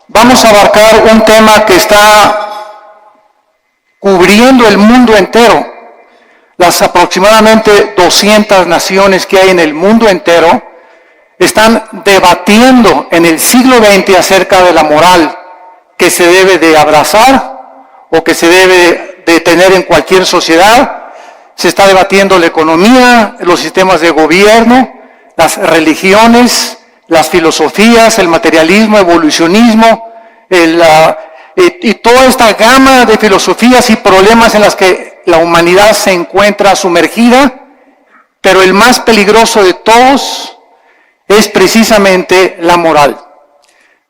vamos a abarcar un tema que está cubriendo el mundo entero. Las aproximadamente 200 naciones que hay en el mundo entero están debatiendo en el siglo XX acerca de la moral que se debe de abrazar o que se debe de tener en cualquier sociedad. Se está debatiendo la economía, los sistemas de gobierno, las religiones, las filosofías, el materialismo, evolucionismo, y toda esta gama de filosofías y problemas en las que la humanidad se encuentra sumergida, pero el más peligroso de todos es precisamente la moral.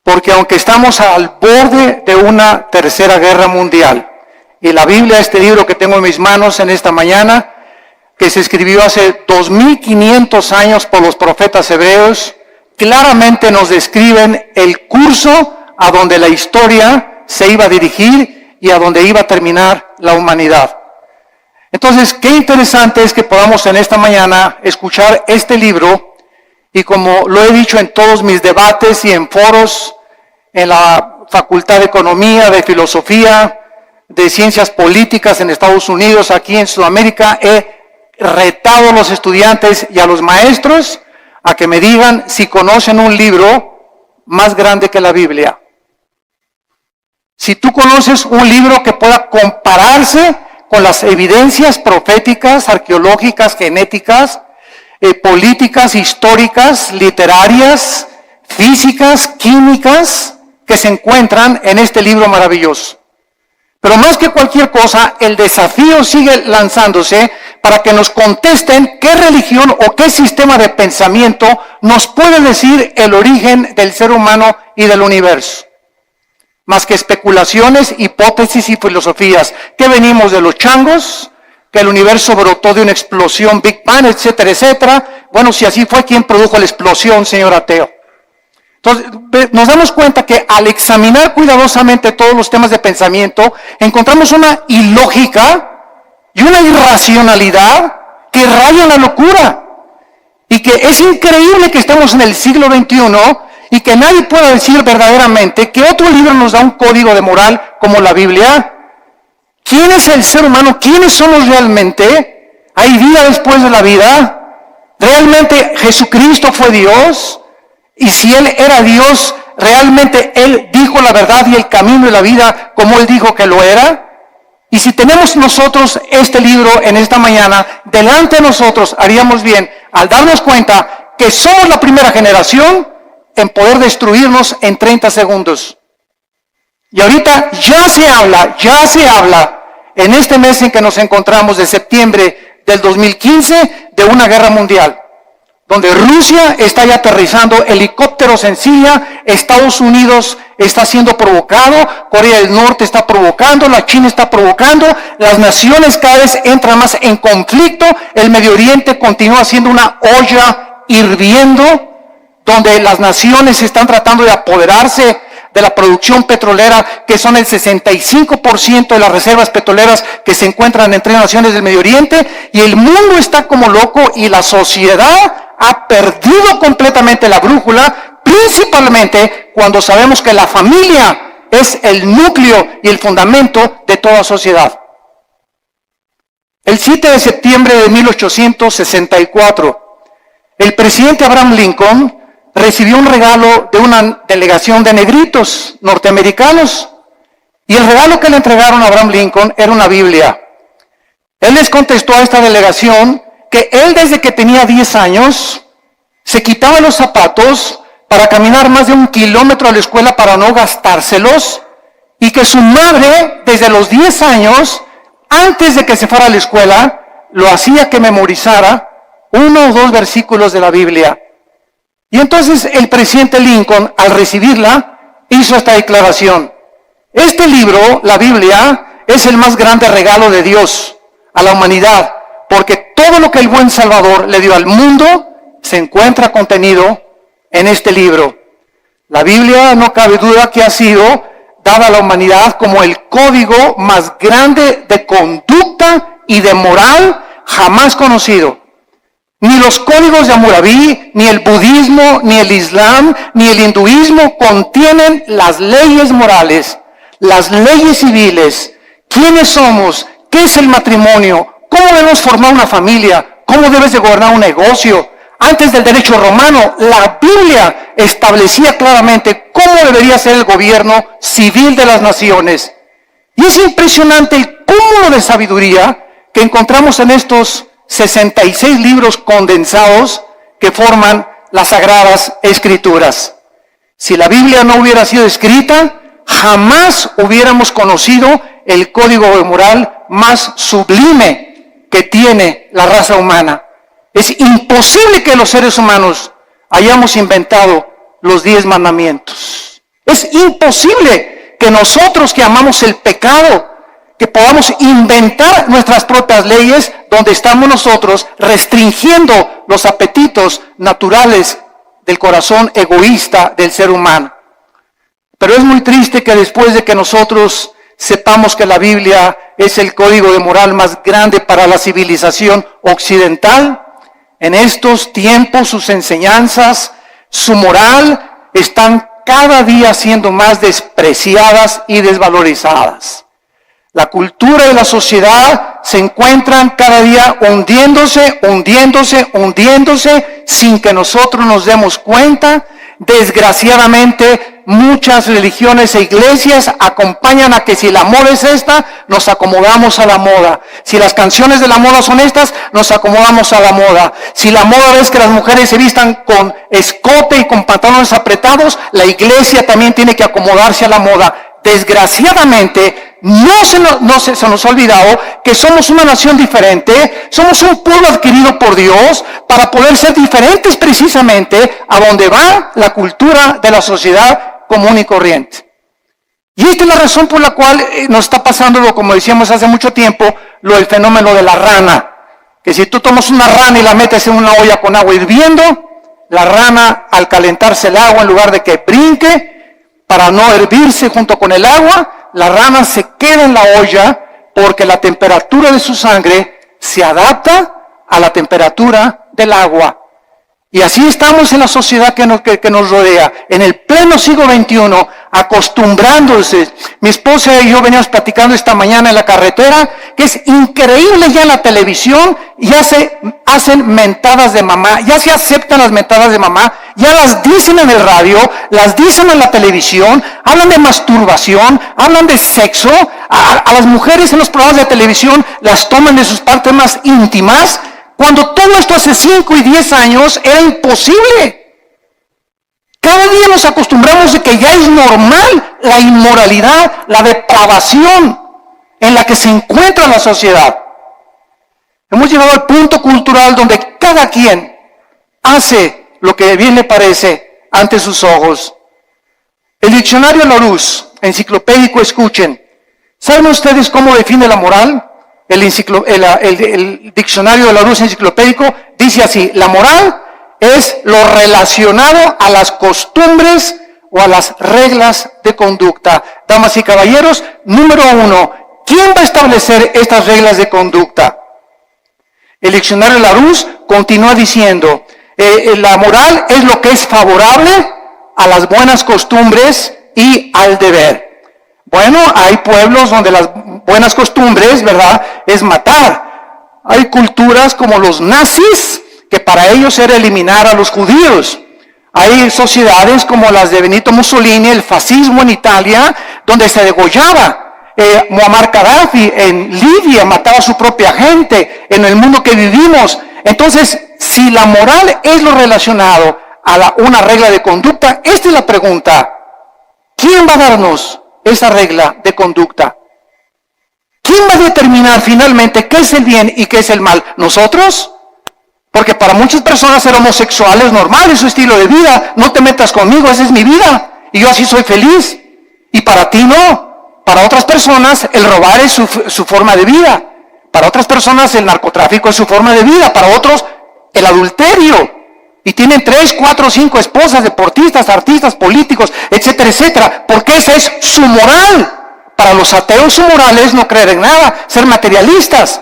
Porque aunque estamos al borde de una tercera guerra mundial, y la Biblia, este libro que tengo en mis manos en esta mañana, que se escribió hace 2500 años por los profetas hebreos, claramente nos describen el curso a donde la historia se iba a dirigir y a donde iba a terminar la humanidad. Entonces, qué interesante es que podamos en esta mañana escuchar este libro, y como lo he dicho en todos mis debates y en foros, en la Facultad de Economía, de Filosofía, de Ciencias Políticas en Estados Unidos, aquí en Sudamérica, he retado a los estudiantes y a los maestros a que me digan si conocen un libro más grande que la Biblia. Si tú conoces un libro que pueda compararse con las evidencias proféticas, arqueológicas, genéticas, políticas, históricas, literarias, físicas, químicas, que se encuentran en este libro maravilloso. Pero más que cualquier cosa, el desafío sigue lanzándose para que nos contesten qué religión o qué sistema de pensamiento nos puede decir el origen del ser humano y del universo. Más que especulaciones, hipótesis y filosofías. Que venimos de los changos, que el universo brotó de una explosión, Big Bang, etcétera, etcétera. Bueno, si así fue, ¿quién produjo la explosión, señor ateo? Entonces, nos damos cuenta que al examinar cuidadosamente todos los temas de pensamiento, encontramos una ilógica y una irracionalidad que rayan la locura. Y que es increíble que estemos en el siglo XXI y que nadie pueda decir verdaderamente que otro libro nos da un código de moral como la Biblia. ¿Quién es el ser humano? ¿Quiénes somos realmente? ¿Hay vida después de la vida? ¿Realmente Jesucristo fue Dios? Y si Él era Dios, ¿realmente Él dijo la verdad y el camino y la vida como Él dijo que lo era? Y si tenemos nosotros este libro en esta mañana, delante de nosotros haríamos bien al darnos cuenta que somos la primera generación en poder destruirnos en 30 segundos. Y ahorita ya se habla en este mes en que nos encontramos de septiembre del 2015 de una guerra mundial, donde Rusia está ya aterrizando helicópteros en Siria, Estados Unidos está siendo provocado, Corea del Norte está provocando, la China está provocando, las naciones cada vez entran más en conflicto, el Medio Oriente continúa siendo una olla hirviendo, donde las naciones están tratando de apoderarse de la producción petrolera, que son el 65% de las reservas petroleras que se encuentran en 3 naciones del Medio Oriente, y el mundo está como loco y la sociedad ha perdido completamente la brújula, principalmente cuando sabemos que la familia es el núcleo y el fundamento de toda sociedad. El 7 de septiembre de 1864, el presidente Abraham Lincoln recibió un regalo de una delegación de negritos norteamericanos, y el regalo que le entregaron a Abraham Lincoln era una Biblia. Él les contestó a esta delegación que él desde que tenía 10 años se quitaba los zapatos para caminar más de 1 kilómetro a la escuela para no gastárselos, y que su madre desde los 10 años, antes de que se fuera a la escuela, lo hacía que memorizara 1 o 2 versículos de la Biblia. Y entonces el presidente Lincoln, al recibirla, hizo esta declaración: este libro, la Biblia, es el más grande regalo de Dios a la humanidad, porque todo lo que el buen Salvador le dio al mundo se encuentra contenido en este libro. La Biblia, no cabe duda que ha sido dada a la humanidad como el código más grande de conducta y de moral jamás conocido. Ni los códigos de Hammurabi, ni el budismo, ni el islam, ni el hinduismo contienen las leyes morales, las leyes civiles. ¿Quiénes somos? ¿Qué es el matrimonio? ¿Cómo debemos formar una familia? ¿Cómo debes de gobernar un negocio? Antes del derecho romano, la Biblia establecía claramente cómo debería ser el gobierno civil de las naciones. Y es impresionante el cúmulo de sabiduría que encontramos en estos 66 libros condensados que forman las Sagradas Escrituras. Si la Biblia no hubiera sido escrita, jamás hubiéramos conocido el código moral más sublime que tiene la raza humana. Es imposible que los seres humanos hayamos inventado los 10 mandamientos. Es imposible que nosotros que amamos el pecado, que podamos inventar nuestras propias leyes donde estamos nosotros restringiendo los apetitos naturales del corazón egoísta del ser humano. Pero es muy triste que después de que nosotros sepamos que la Biblia es el código de moral más grande para la civilización occidental, en estos tiempos sus enseñanzas, su moral, están cada día siendo más despreciadas y desvalorizadas. La cultura y la sociedad se encuentran cada día hundiéndose sin que nosotros nos demos cuenta. Desgraciadamente, muchas religiones e iglesias acompañan a que si la moda es esta, nos acomodamos a la moda. Si las canciones de la moda son estas, nos acomodamos a la moda. Si la moda es que las mujeres se vistan con escote y con pantalones apretados, la iglesia también tiene que acomodarse a la moda. Desgraciadamente, no se nos ha olvidado que somos una nación diferente, somos un pueblo adquirido por Dios para poder ser diferentes precisamente a donde va la cultura de la sociedad común y corriente. Y esta es la razón por la cual nos está pasando, como decíamos hace mucho tiempo, lo del fenómeno de la rana. Que si tú tomas una rana y la metes en una olla con agua hirviendo, la rana al calentarse el agua, en lugar de que brinque, para no hervirse junto con el agua, la rana se queda en la olla porque la temperatura de su sangre se adapta a la temperatura del agua. Y así estamos en la sociedad que nos rodea, en el pleno siglo XXI, acostumbrándose. Mi esposa y yo veníamos platicando esta mañana en la carretera, que es increíble ya en la televisión, ya se hacen mentadas de mamá, ya se aceptan las mentadas de mamá, ya las dicen en el radio, las dicen en la televisión, hablan de masturbación, hablan de sexo, a las mujeres en los programas de televisión las toman de sus partes más íntimas, cuando todo esto hace 5 y 10 años era imposible. Cada día nos acostumbramos de que ya es normal la inmoralidad, la depravación en la que se encuentra la sociedad. Hemos llegado al punto cultural donde cada quien hace lo que bien le parece ante sus ojos. El diccionario Larousse, enciclopédico, escuchen. ¿Saben ustedes cómo define la moral? El diccionario de Larousse enciclopédico dice así: la moral es lo relacionado a las costumbres o a las reglas de conducta. Damas y caballeros, número 1, ¿quién va a establecer estas reglas de conducta? El diccionario Larousse continúa diciendo, la moral es lo que es favorable a las buenas costumbres y al deber. Bueno, hay pueblos donde las buenas costumbres, ¿verdad?, es matar. Hay culturas como los nazis, que para ellos era eliminar a los judíos. Hay sociedades como las de Benito Mussolini, el fascismo en Italia, donde se degollaba. Muammar Gaddafi en Libia mataba a su propia gente, en el mundo que vivimos. Entonces, si la moral es lo relacionado a una regla de conducta, esta es la pregunta: ¿quién va a darnos esa regla de conducta? ¿Quién va a determinar finalmente qué es el bien y qué es el mal? ¿Nosotros? Porque para muchas personas ser homosexual es normal, es su estilo de vida. No te metas conmigo, esa es mi vida y yo así soy feliz. Y para ti no. Para otras personas el robar es su forma de vida. Para otras personas el narcotráfico es su forma de vida. Para otros el adulterio. Y tienen 3, 4, 5 esposas, deportistas, artistas, políticos, etcétera, etcétera. Porque esa es su moral. Para los ateos su moral es no creer en nada, ser materialistas.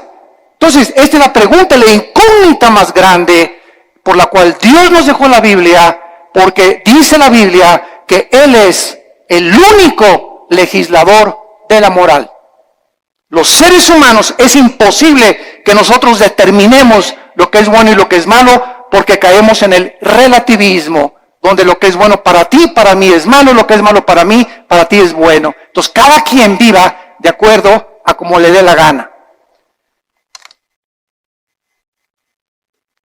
Entonces, esta es la pregunta, la incógnita más grande por la cual Dios nos dejó la Biblia, porque dice la Biblia que Él es el único legislador de la moral. Los seres humanos es imposible que nosotros determinemos lo que es bueno y lo que es malo, porque caemos en el relativismo, donde lo que es bueno para ti, para mí es malo, lo que es malo para mí, para ti es bueno. Entonces cada quien viva de acuerdo a como le dé la gana.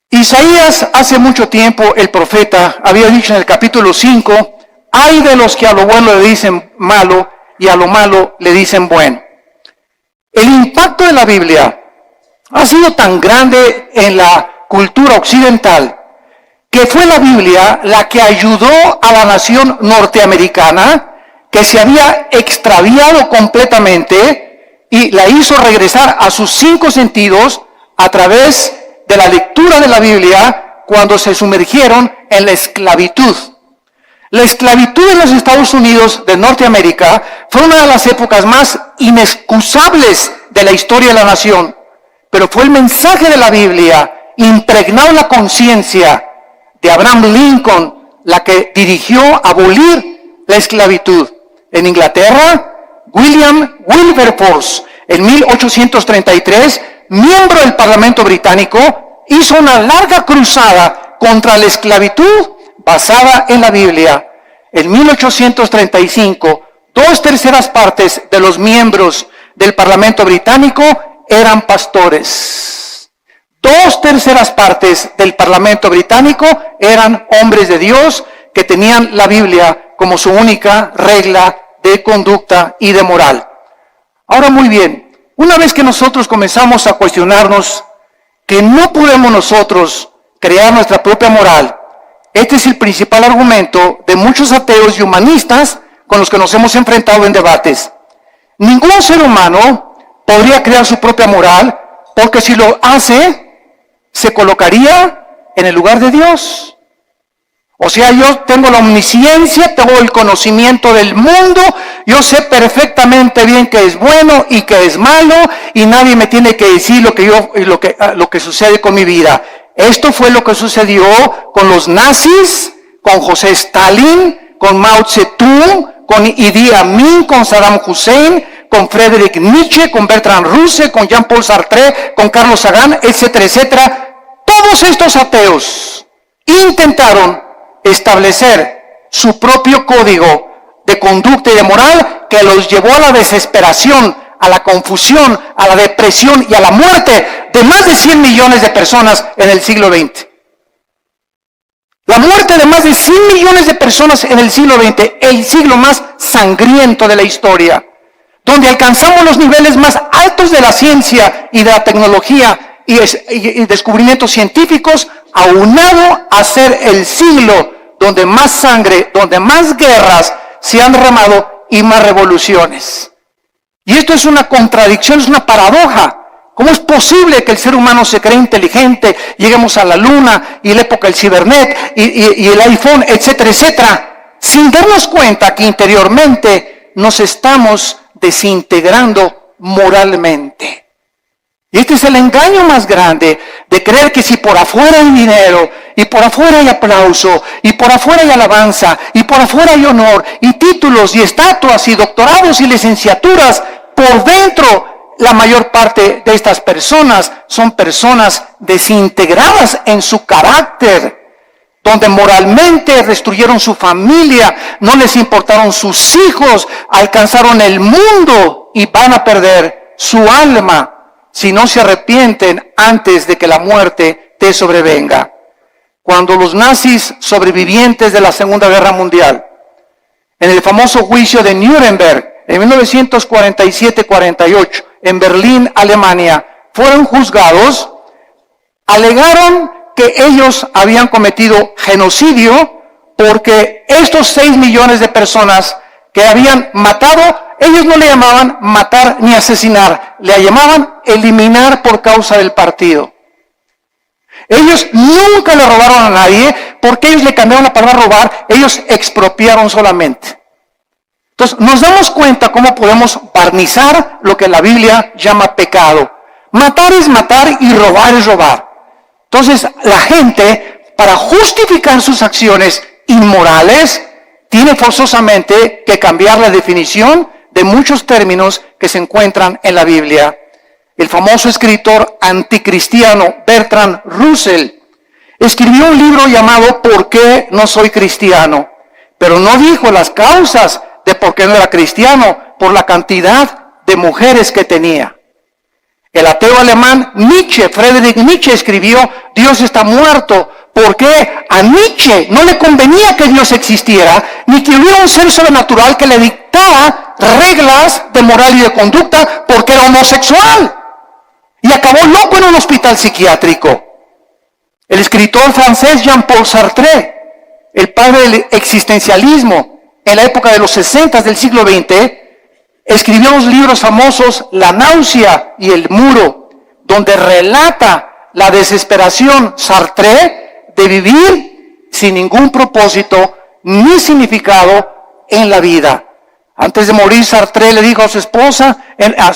Isaías, hace mucho tiempo, el profeta, había dicho en el capítulo 5, hay de los que a lo bueno le dicen malo y a lo malo le dicen bueno. El impacto de la Biblia ha sido tan grande en la cultura occidental que fue la Biblia la que ayudó a la nación norteamericana, que se había extraviado completamente, y la hizo regresar a sus 5 sentidos a través de la lectura de la Biblia cuando se sumergieron en la esclavitud. La esclavitud en los Estados Unidos de Norteamérica fue una de las épocas más inexcusables de la historia de la nación, pero fue el mensaje de la Biblia impregnado en la conciencia de Abraham Lincoln la que dirigió a abolir la esclavitud. En Inglaterra, William Wilberforce, en 1833, miembro del Parlamento británico, hizo una larga cruzada contra la esclavitud basada en la Biblia. En 1835, 2/3 partes de los miembros del Parlamento británico eran pastores. 2/3 partes del Parlamento británico eran hombres de Dios que tenían la Biblia como su única regla de conducta y de moral. Ahora, muy bien, una vez que nosotros comenzamos a cuestionarnos que no podemos nosotros crear nuestra propia moral, este es el principal argumento de muchos ateos y humanistas con los que nos hemos enfrentado en debates. Ningún ser humano podría crear su propia moral, porque si lo hace, se colocaría en el lugar de Dios. O sea, yo tengo la omnisciencia, tengo el conocimiento del mundo, yo sé perfectamente bien qué es bueno y qué es malo, y nadie me tiene que decir lo que sucede con mi vida. Esto fue lo que sucedió con los nazis, con José Stalin, con Mao Zedong, con Idi Amin, con Saddam Hussein, con Friedrich Nietzsche, con Bertrand Russell, con Jean-Paul Sartre, con Carlos Sagan, etcétera, etcétera. Todos estos ateos intentaron establecer su propio código de conducta y de moral que los llevó a la desesperación, a la confusión, a la depresión y a la muerte de más de 100 millones de personas en el siglo XX. La muerte de más de 100 millones de personas en el siglo XX, el siglo más sangriento de la historia, donde alcanzamos los niveles más altos de la ciencia y de la tecnología y descubrimientos científicos, aunado a ser el siglo donde más sangre, donde más guerras se han derramado y más revoluciones. Y esto es una contradicción, es una paradoja. ¿Cómo es posible que el ser humano se cree inteligente, lleguemos a la luna y la época del cibernet y el iPhone, etcétera, etcétera, sin darnos cuenta que interiormente nos estamos desintegrando moralmente? Y este es el engaño más grande, de creer que si por afuera hay dinero, y por afuera hay aplauso, y por afuera hay alabanza, y por afuera hay honor, y títulos, y estatuas, y doctorados, y licenciaturas, por dentro la mayor parte de estas personas son personas desintegradas en su carácter, donde moralmente destruyeron su familia, no les importaron sus hijos, alcanzaron el mundo y van a perder su alma si no se arrepienten antes de que la muerte te sobrevenga. Cuando los nazis sobrevivientes de la Segunda Guerra Mundial, en el famoso juicio de Nuremberg, en 1947-48, en Berlín, Alemania, fueron juzgados, alegaron que ellos habían cometido genocidio porque estos 6 millones de personas que habían matado, ellos no le llamaban matar ni asesinar, le llamaban eliminar por causa del partido. Ellos nunca le robaron a nadie, porque ellos le cambiaron la palabra robar, ellos expropiaron solamente. Entonces, nos damos cuenta cómo podemos barnizar lo que la Biblia llama pecado. Matar es matar y robar es robar. Entonces, la gente para justificar sus acciones inmorales, tiene forzosamente que cambiar la definición de muchos términos que se encuentran en la Biblia. El famoso escritor anticristiano Bertrand Russell escribió un libro llamado ¿Por qué no soy cristiano? Pero no dijo las causas de por qué no era cristiano, por la cantidad de mujeres que tenía. El ateo alemán Nietzsche, Friedrich Nietzsche, escribió Dios está muerto, porque a Nietzsche no le convenía que Dios existiera, ni que hubiera un ser sobrenatural que le dictara reglas de moral y de conducta, porque era homosexual. Y acabó loco en un hospital psiquiátrico. El escritor francés Jean-Paul Sartre, el padre del existencialismo en la época de los 60 del siglo XX, escribió los libros famosos La náusea y El muro, donde relata la desesperación Sartre de vivir sin ningún propósito ni significado en la vida. Antes de morir, Sartre le dijo a su esposa,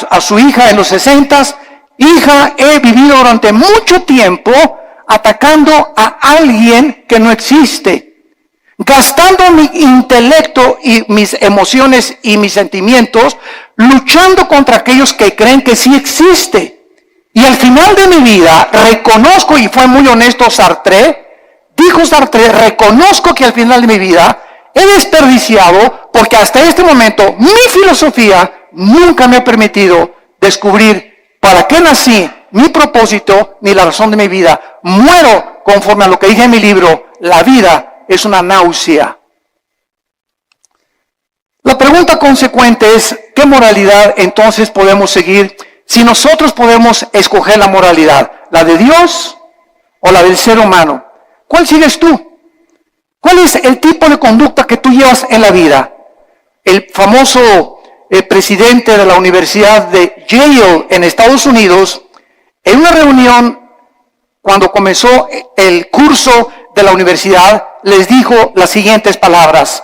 a su hija en los 60, hija, he vivido durante mucho tiempo atacando a alguien que no existe, gastando mi intelecto y mis emociones y mis sentimientos, luchando contra aquellos que creen que sí existe. Y al final de mi vida reconozco, y fue muy honesto Sartre, dijo Sartre, reconozco que al final de mi vida he desperdiciado, porque hasta este momento mi filosofía nunca me ha permitido descubrir para qué nací, mi propósito, ni la razón de mi vida. Muero conforme a lo que dije en mi libro, la vida es una náusea. La pregunta consecuente es, ¿qué moralidad entonces podemos seguir si nosotros podemos escoger la moralidad? ¿La de Dios o la del ser humano? ¿Cuál sigues tú? ¿Cuál es el tipo de conducta que tú llevas en la vida? El famoso presidente de la Universidad de Yale en Estados Unidos, en una reunión cuando comenzó el curso de la universidad, les dijo las siguientes palabras.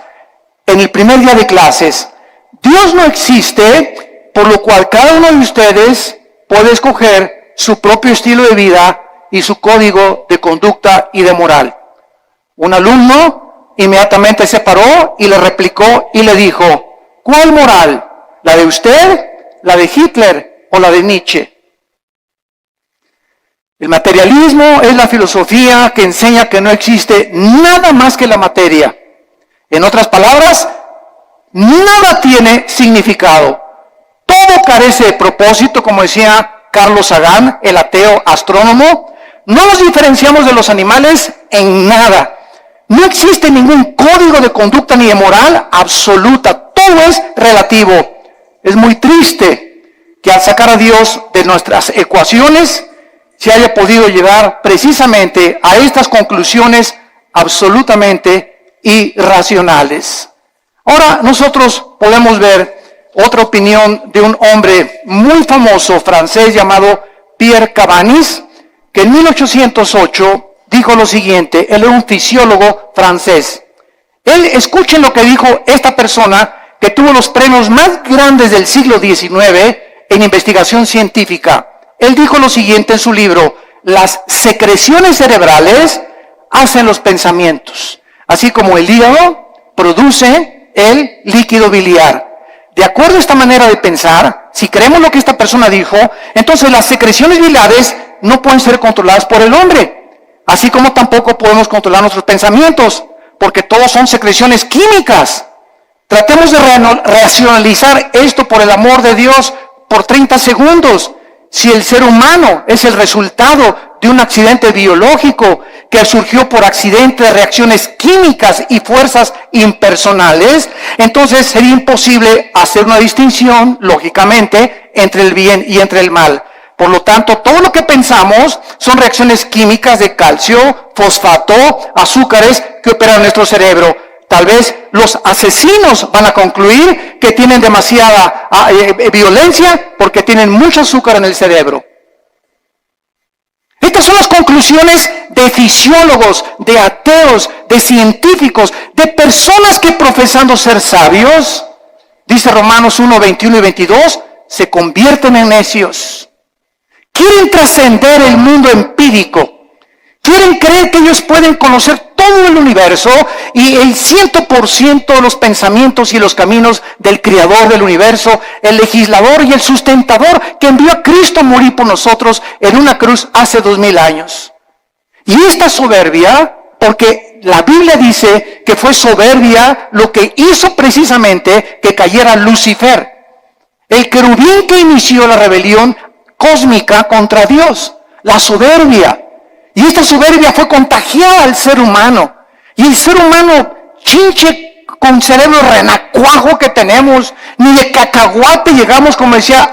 En el primer día de clases, Dios no existe, por lo cual cada uno de ustedes puede escoger su propio estilo de vida y su código de conducta y de moral. Un alumno inmediatamente se paró y le replicó y le dijo, ¿cuál moral? ¿La de usted, la de Hitler o la de Nietzsche? El materialismo es la filosofía que enseña que no existe nada más que la materia. En otras palabras, nada tiene significado. Todo carece de propósito, como decía Carlos Sagan, el ateo astrónomo. No nos diferenciamos de los animales en nada. No existe ningún código de conducta ni de moral absoluta. Todo es relativo. Es muy triste que al sacar a Dios de nuestras ecuaciones se haya podido llegar precisamente a estas conclusiones absolutamente irracionales. Ahora nosotros podemos ver otra opinión de un hombre muy famoso francés llamado Pierre Cabanis, que en 1808 dijo lo siguiente. Él era un fisiólogo francés. Escuchen lo que dijo esta persona que tuvo los premios más grandes del siglo XIX en investigación científica. Él dijo lo siguiente en su libro: las secreciones cerebrales hacen los pensamientos, así como el hígado produce el líquido biliar. De acuerdo a esta manera de pensar, si creemos lo que esta persona dijo, entonces las secreciones biliares no pueden ser controladas por el hombre, así como tampoco podemos controlar nuestros pensamientos, porque todos son secreciones químicas. Tratemos de racionalizar esto, por el amor de Dios, por 30 segundos. Si el ser humano es el resultado de un accidente biológico que surgió por accidente de reacciones químicas y fuerzas impersonales, entonces sería imposible hacer una distinción, lógicamente, entre el bien y entre el mal. Por lo tanto, todo lo que pensamos son reacciones químicas de calcio, fosfato, azúcares que operan en nuestro cerebro. Tal vez los asesinos van a concluir que tienen demasiada violencia porque tienen mucho azúcar en el cerebro. Estas son las conclusiones de fisiólogos, de ateos, de científicos, de personas que profesando ser sabios, dice Romanos 1, 21 y 22, se convierten en necios. Quieren trascender el mundo empírico. quieren creer que ellos pueden conocer todo el universo y el 100% de los pensamientos y los caminos del Creador del universo, el legislador y el sustentador que envió a Cristo a morir por nosotros en una cruz hace 2000 años. Y esta soberbia, porque la Biblia dice que fue soberbia lo que hizo precisamente que cayera Lucifer, el querubín que inició la rebelión cósmica contra Dios, la soberbia. Y esta soberbia fue contagiada al ser humano. Y el ser humano, chinche con cerebro renacuajo que tenemos, ni de cacahuate llegamos, como decía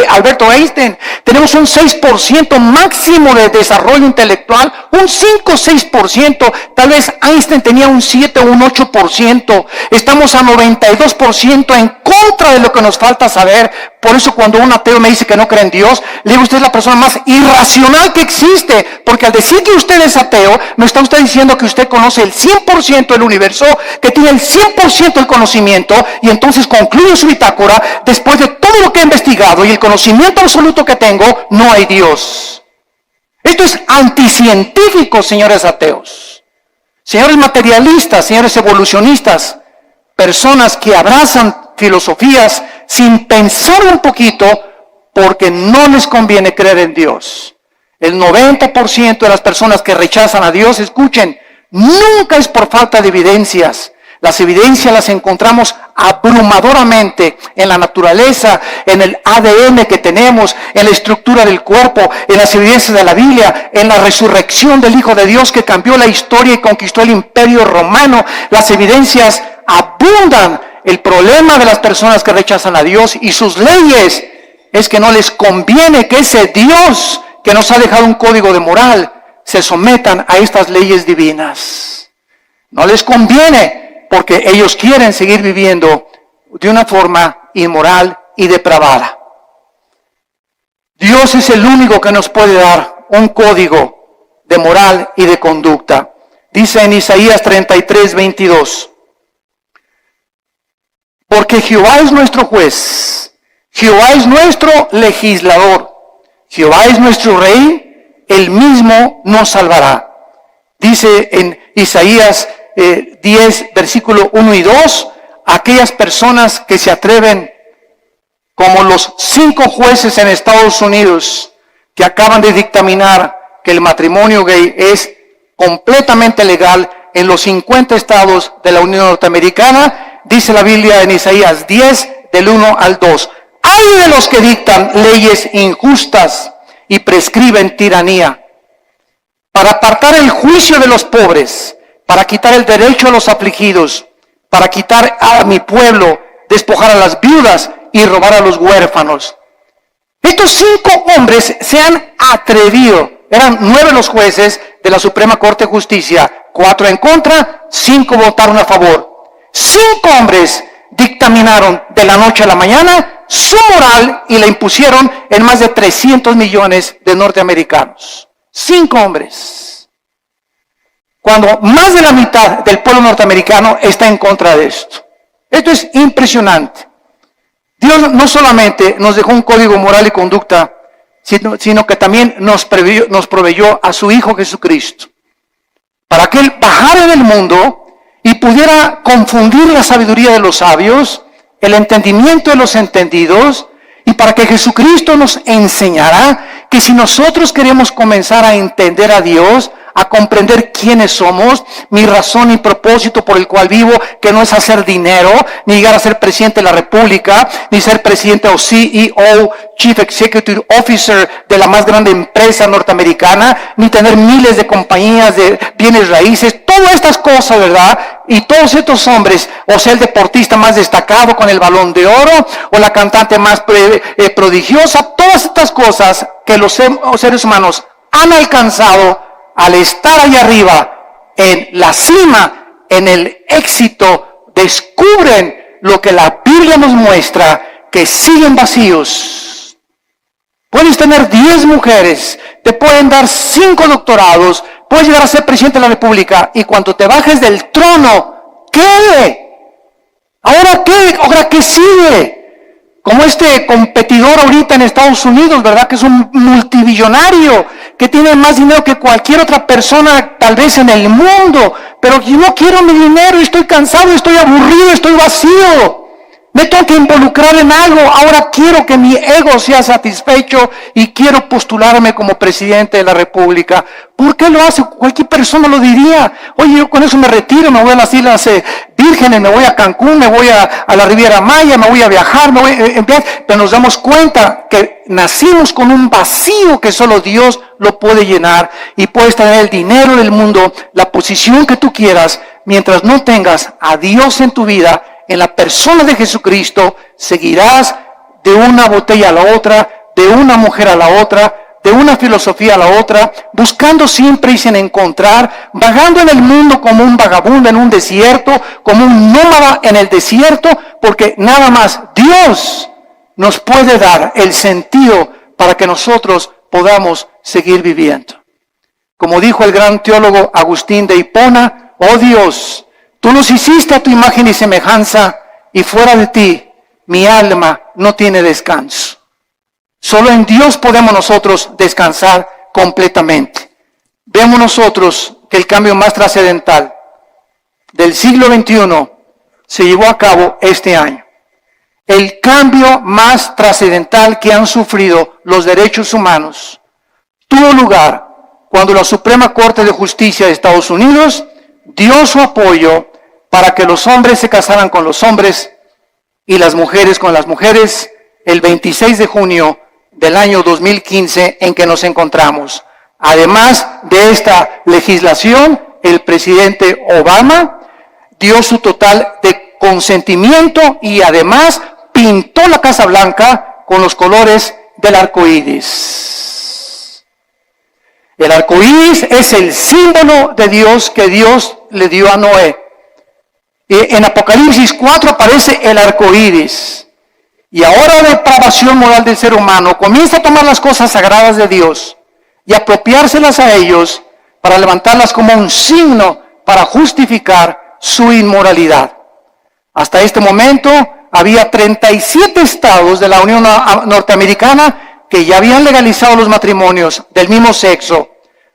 Alberto Einstein. Tenemos un 6% máximo de desarrollo intelectual, un 5 o 6%. Tal vez Einstein tenía un 7 o un 8%. Estamos a 92% en contra de lo que nos falta saber. Por eso cuando un ateo me dice que no cree en Dios, le digo, usted es la persona más irracional que existe. Porque al decir que usted es ateo, me está usted diciendo que usted conoce el 100% del universo, que tiene el 100% del conocimiento, y entonces concluye su bitácora, después de todo lo que he investigado y el conocimiento absoluto que tengo, no hay Dios. Esto es anticientífico, señores ateos. Señores materialistas, señores evolucionistas, personas que abrazan filosofías sin pensar un poquito porque no les conviene creer en Dios. El 90% de las personas que rechazan a Dios, escuchen, nunca es por falta de evidencias. Las evidencias las encontramos abrumadoramente en la naturaleza, en el ADN que tenemos, en la estructura del cuerpo, en las evidencias de la Biblia, en la resurrección del Hijo de Dios que cambió la historia y conquistó el imperio romano. Las evidencias abundan. El problema de las personas que rechazan a Dios y sus leyes es que no les conviene que ese Dios que nos ha dejado un código de moral se sometan a estas leyes divinas. No les conviene porque ellos quieren seguir viviendo de una forma inmoral y depravada. Dios es el único que nos puede dar un código de moral y de conducta. Dice en Isaías 33:22. Porque Jehová es nuestro juez, Jehová es nuestro legislador, Jehová es nuestro rey, él mismo nos salvará. Dice en Isaías 10, versículo 1 y 2, aquellas personas que se atreven, como los 5 jueces en Estados Unidos, que acaban de dictaminar que el matrimonio gay es completamente legal en los 50 estados de la Unión Norteamericana. Dice la Biblia en Isaías 10, del 1 al 2. ¡Ay de los que dictan leyes injustas y prescriben tiranía! Para apartar el juicio de los pobres, para quitar el derecho a los afligidos, para quitar a mi pueblo, despojar a las viudas y robar a los huérfanos. Estos 5 hombres se han atrevido. Eran 9 los jueces de la Suprema Corte de Justicia, 4 en contra, 5 votaron a favor. 5 hombres dictaminaron de la noche a la mañana su moral y la impusieron en más de 300 millones de norteamericanos. 5 hombres. Cuando más de la mitad del pueblo norteamericano está en contra de esto. Esto es impresionante. Dios no solamente nos dejó un código moral y conducta, sino que también nos proveyó a su Hijo Jesucristo, para que Él bajara en el mundo y pudiera confundir la sabiduría de los sabios, el entendimiento de los entendidos, y para que Jesucristo nos enseñara que si nosotros queremos comenzar a entender a Dios, a comprender quiénes somos, mi razón y propósito por el cual vivo, que no es hacer dinero, ni llegar a ser presidente de la República, ni ser presidente o CEO, Chief Executive Officer de la más grande empresa norteamericana, ni tener miles de compañías de bienes raíces, todas estas cosas, ¿verdad? Y todos estos hombres, o sea, el deportista más destacado con el Balón de Oro, o la cantante más prodigiosa, todas estas cosas que los seres humanos han alcanzado al estar allá arriba, en la cima, en el éxito, descubren lo que la Biblia nos muestra, que siguen vacíos. Puedes tener 10 mujeres, te pueden dar 5 doctorados, puedes llegar a ser presidente de la República, y cuando te bajes del trono, ¿qué? ¿Ahora qué? ¿Ahora qué sigue? Como este competidor ahorita en Estados Unidos, ¿verdad? Que es un multibillonario, que tiene más dinero que cualquier otra persona tal vez en el mundo, pero yo no quiero mi dinero, estoy cansado, estoy aburrido, estoy vacío. Me tengo que involucrar en algo. Ahora quiero que mi ego sea satisfecho y quiero postularme como presidente de la República. ¿Por qué lo hace? Cualquier persona lo diría. Oye, yo con eso me retiro, me voy a las Islas Vírgenes, me voy a Cancún, me voy a la Riviera Maya, me voy a viajar, pero nos damos cuenta que nacimos con un vacío que solo Dios lo puede llenar, y puedes tener el dinero del mundo, la posición que tú quieras, mientras no tengas a Dios en tu vida. En la persona de Jesucristo seguirás de una botella a la otra, de una mujer a la otra, de una filosofía a la otra, buscando siempre y sin encontrar, vagando en el mundo como un vagabundo en un desierto, como un nómada en el desierto, porque nada más Dios nos puede dar el sentido para que nosotros podamos seguir viviendo. Como dijo el gran teólogo Agustín de Hipona, oh Dios, tú nos hiciste a tu imagen y semejanza, y fuera de ti, mi alma no tiene descanso. Solo en Dios podemos nosotros descansar completamente. Vemos nosotros que el cambio más trascendental del siglo XXI se llevó a cabo este año. El cambio más trascendental que han sufrido los derechos humanos tuvo lugar cuando la Suprema Corte de Justicia de Estados Unidos dio su apoyo para que los hombres se casaran con los hombres y las mujeres con las mujeres el 26 de junio del año 2015 en que nos encontramos. Además de esta legislación, el presidente Obama dio su total de consentimiento y además pintó la Casa Blanca con los colores del arco iris. El arco iris es el símbolo de Dios que Dios le dio a Noé. En Apocalipsis 4 aparece el arco iris. Y ahora la depravación moral del ser humano comienza a tomar las cosas sagradas de Dios y apropiárselas a ellos para levantarlas como un signo para justificar su inmoralidad. Hasta este momento había 37 estados de la Unión Norteamericana que ya habían legalizado los matrimonios del mismo sexo.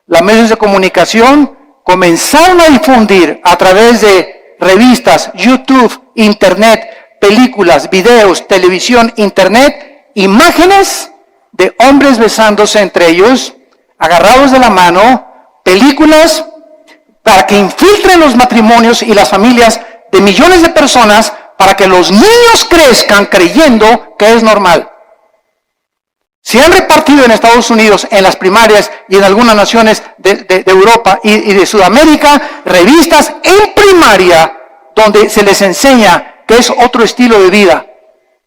Los medios de comunicación comenzaron a difundir a través de revistas, YouTube, Internet, películas, videos, televisión, Internet, imágenes de hombres besándose entre ellos, agarrados de la mano, películas para que infiltren los matrimonios y las familias de millones de personas para que los niños crezcan creyendo que es normal. Se han repartido en Estados Unidos, en las primarias y en algunas naciones de Europa y de Sudamérica, revistas en primaria donde se les enseña que es otro estilo de vida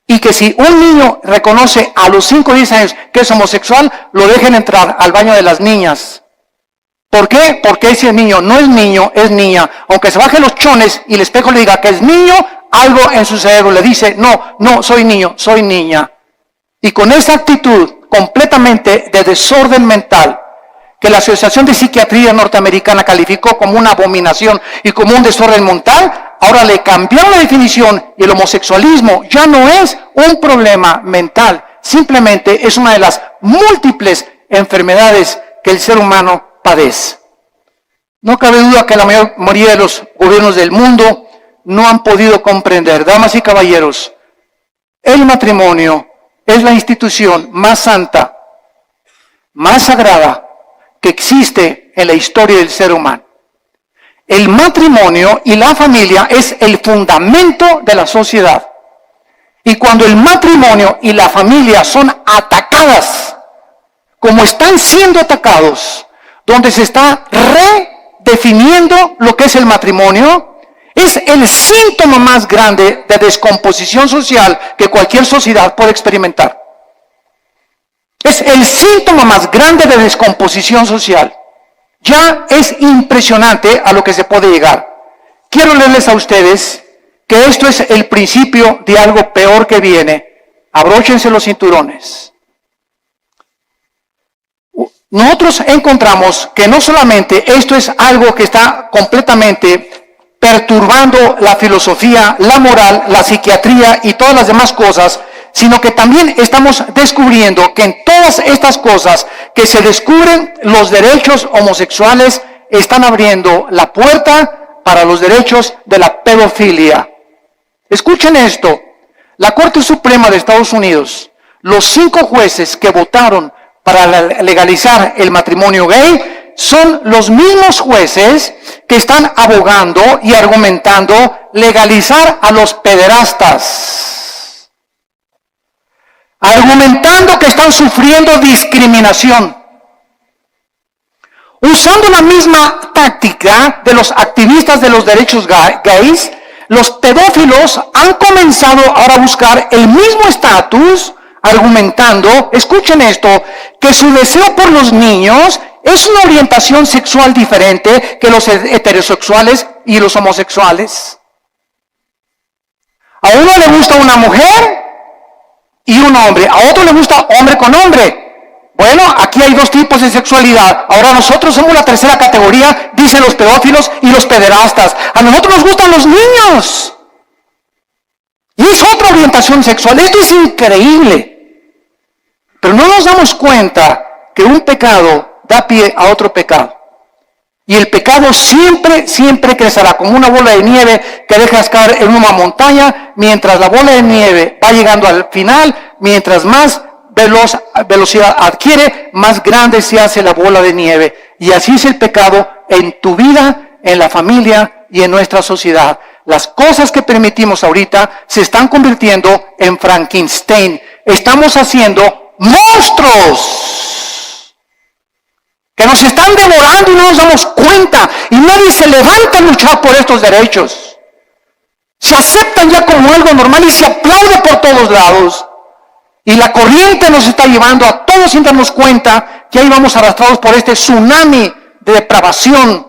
y que si un niño reconoce a los 5 o 10 años que es homosexual, lo dejen entrar al baño de las niñas. ¿Por qué? Porque ese niño no es niño, es niña. Aunque se baje los chones y el espejo le diga que es niño, algo en su cerebro le dice, no, soy niño, soy niña. Y con esa actitud completamente de desorden mental, que la Asociación de Psiquiatría Norteamericana calificó como una abominación y como un desorden mental, ahora le cambiaron la definición y el homosexualismo ya no es un problema mental, simplemente es una de las múltiples enfermedades que el ser humano padece. No cabe duda que la mayoría de los gobiernos del mundo no han podido comprender, damas y caballeros, el matrimonio es la institución más santa, más sagrada que existe en la historia del ser humano. El matrimonio y la familia es el fundamento de la sociedad. Y cuando el matrimonio y la familia son atacadas, como están siendo atacados, donde se está redefiniendo lo que es el matrimonio, es el síntoma más grande de descomposición social que cualquier sociedad puede experimentar. Es el síntoma más grande de descomposición social. Ya es impresionante a lo que se puede llegar. Quiero leerles a ustedes que esto es el principio de algo peor que viene. Abróchense los cinturones. Nosotros encontramos que no solamente esto es algo que está completamente perturbando la filosofía, la moral, la psiquiatría y todas las demás cosas, sino que también estamos descubriendo que en todas estas cosas que se descubren, los derechos homosexuales están abriendo la puerta para los derechos de la pedofilia. Escuchen esto, la Corte Suprema de Estados Unidos, los 5 jueces que votaron para legalizar el matrimonio gay, son los mismos jueces que están abogando y argumentando legalizar a los pederastas, argumentando que están sufriendo discriminación, usando la misma táctica de los activistas de los derechos gays. Los pedófilos han comenzado ahora a buscar el mismo estatus, argumentando, escuchen esto, que su deseo por los niños es una orientación sexual diferente que los heterosexuales y los homosexuales. A uno le gusta una mujer y un hombre, a otro le gusta hombre con hombre. Bueno, aquí hay 2 tipos de sexualidad. Ahora nosotros somos la tercera categoría, dicen los pedófilos y los pederastas. A nosotros nos gustan los niños. Y es otra orientación sexual. Esto es increíble. Pero no nos damos cuenta que un pecado da pie a otro pecado. Y el pecado siempre, siempre crecerá como una bola de nieve que dejas caer en una montaña, mientras la bola de nieve va llegando al final, mientras más velocidad adquiere, más grande se hace la bola de nieve. Y así es el pecado en tu vida, en la familia y en nuestra sociedad. Las cosas que permitimos ahorita se están convirtiendo en Frankenstein. Estamos haciendo monstruos que nos están devorando y no nos damos cuenta. Y nadie se levanta a luchar por estos derechos. Se aceptan ya como algo normal y se aplaude por todos lados. Y la corriente nos está llevando a todos sin darnos cuenta que ahí vamos arrastrados por este tsunami de depravación.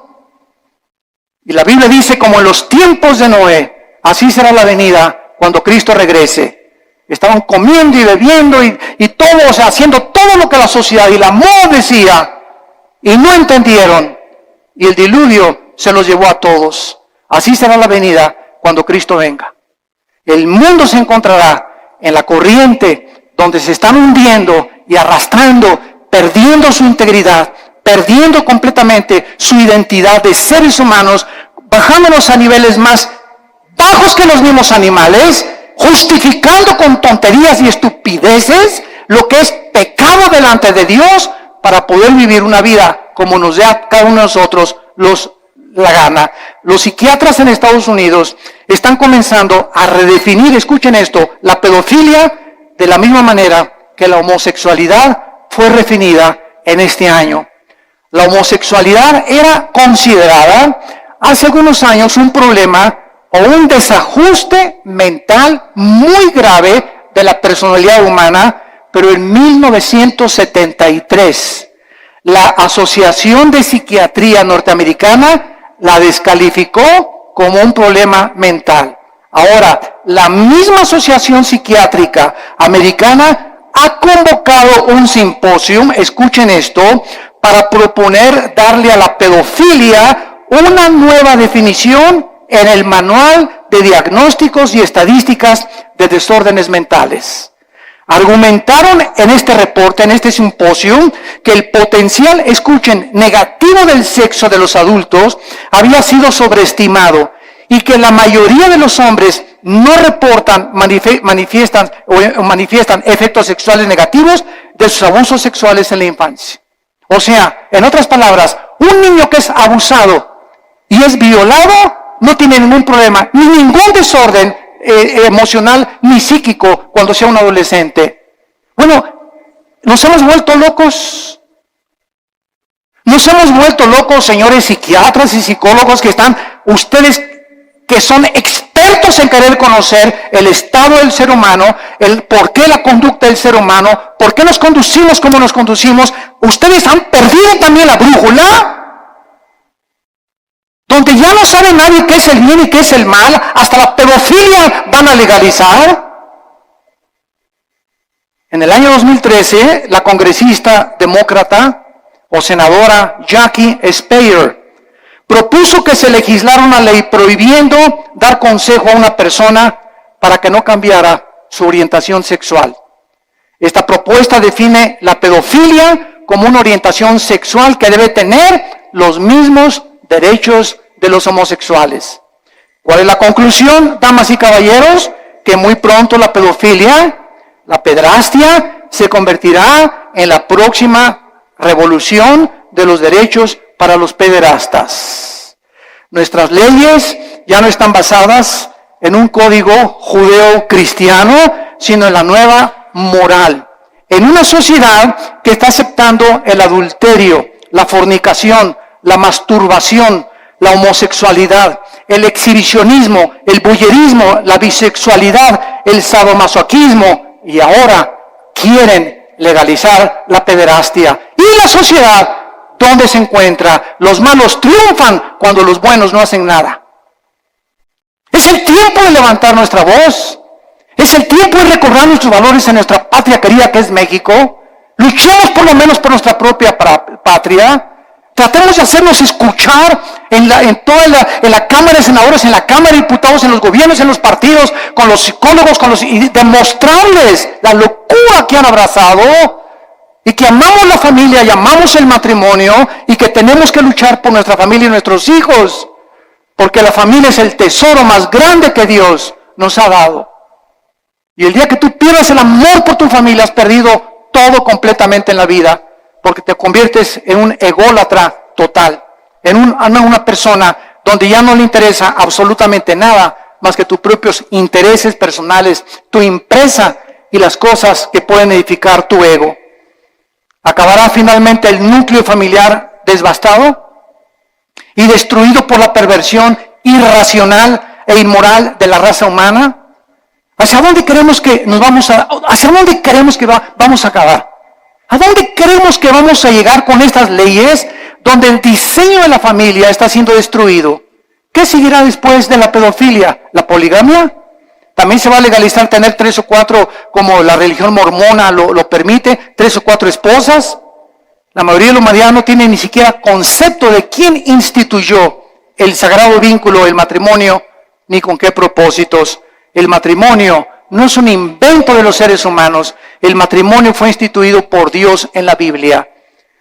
Y la Biblia dice, como en los tiempos de Noé, así será la venida cuando Cristo regrese. Estaban comiendo y bebiendo y todo, o sea, haciendo todo lo que la sociedad y la moda decía. Y no entendieron. Y el diluvio se los llevó a todos. Así será la venida cuando Cristo venga. El mundo se encontrará en la corriente donde se están hundiendo y arrastrando, perdiendo su integridad, perdiendo completamente su identidad de seres humanos, bajándonos a niveles más bajos que los mismos animales, justificando con tonterías y estupideces lo que es pecado delante de Dios para poder vivir una vida como nos dé a cada uno de nosotros la gana. Los psiquiatras en Estados Unidos están comenzando a redefinir, escuchen esto, la pedofilia de la misma manera que la homosexualidad fue redefinida en este año. La homosexualidad era considerada hace algunos años un problema o un desajuste mental muy grave de la personalidad humana, pero en 1973 la Asociación de Psiquiatría Norteamericana la descalificó como un problema mental. Ahora, la misma Asociación Psiquiátrica Americana ha convocado un simposio, escuchen esto, para proponer darle a la pedofilia una nueva definición en el Manual de Diagnósticos y Estadísticas de Desórdenes Mentales. Argumentaron en este reporte, en este simposio, que el potencial, escuchen, negativo del sexo de los adultos había sido sobreestimado y que la mayoría de los hombres no reportan, manifiestan efectos sexuales negativos de sus abusos sexuales en la infancia. O sea, en otras palabras, un niño que es abusado y es violado no tiene ningún problema, ni ningún desorden emocional ni psíquico cuando sea un adolescente. Bueno, nos hemos vuelto locos. Nos hemos vuelto locos, señores psiquiatras y psicólogos que están, ustedes que son expertos en querer conocer el estado del ser humano, el por qué la conducta del ser humano, por qué nos conducimos como nos conducimos. Ustedes han perdido también la brújula, donde ya no sabe nadie qué es el bien y qué es el mal, hasta la pedofilia van a legalizar. En el año 2013, la congresista demócrata o senadora Jackie Speier propuso que se legislara una ley prohibiendo dar consejo a una persona para que no cambiara su orientación sexual. Esta propuesta define la pedofilia como una orientación sexual que debe tener los mismos derechos de los homosexuales. ¿Cuál es la conclusión, damas y caballeros? Que muy pronto la pedofilia, la pederastia, se convertirá en la próxima revolución de los derechos para los pederastas. Nuestras leyes ya no están basadas en un código judeo-cristiano, sino en la nueva moral. En una sociedad que está aceptando el adulterio, la fornicación, la masturbación, la homosexualidad, el exhibicionismo, el voyerismo, la bisexualidad, el sadomasoquismo, y ahora quieren legalizar la pederastia. Y la sociedad, ¿dónde se encuentra? Los malos triunfan cuando los buenos no hacen nada. Es el tiempo de levantar nuestra voz. Es el tiempo de recordar nuestros valores en nuestra patria querida que es México. Luchemos por lo menos por nuestra propia patria. Tratemos de hacernos escuchar en la Cámara de Senadores, en la Cámara de Diputados, en los gobiernos, en los partidos, con los psicólogos, y demostrarles la locura que han abrazado y que amamos la familia y amamos el matrimonio y que tenemos que luchar por nuestra familia y nuestros hijos, porque la familia es el tesoro más grande que Dios nos ha dado. Y el día que tú pierdas el amor por tu familia, has perdido todo completamente en la vida, porque te conviertes en un ególatra total, en una persona donde ya no le interesa absolutamente nada más que tus propios intereses personales, tu empresa y las cosas que pueden edificar tu ego. Acabará finalmente el núcleo familiar devastado y destruido por la perversión irracional e inmoral de la raza humana. ¿Hacia dónde queremos que vamos a acabar? ¿A dónde creemos que vamos a llegar con estas leyes donde el diseño de la familia está siendo destruido? ¿Qué seguirá después de la pedofilia? ¿La poligamia? ¿También se va a legalizar tener 3 o 4, como la religión mormona lo permite, 3 o 4 esposas? La mayoría de la humanidad no tiene ni siquiera concepto de quién instituyó el sagrado vínculo, el matrimonio, ni con qué propósitos. El matrimonio no es un invento de los seres humanos. El matrimonio fue instituido por Dios en la Biblia.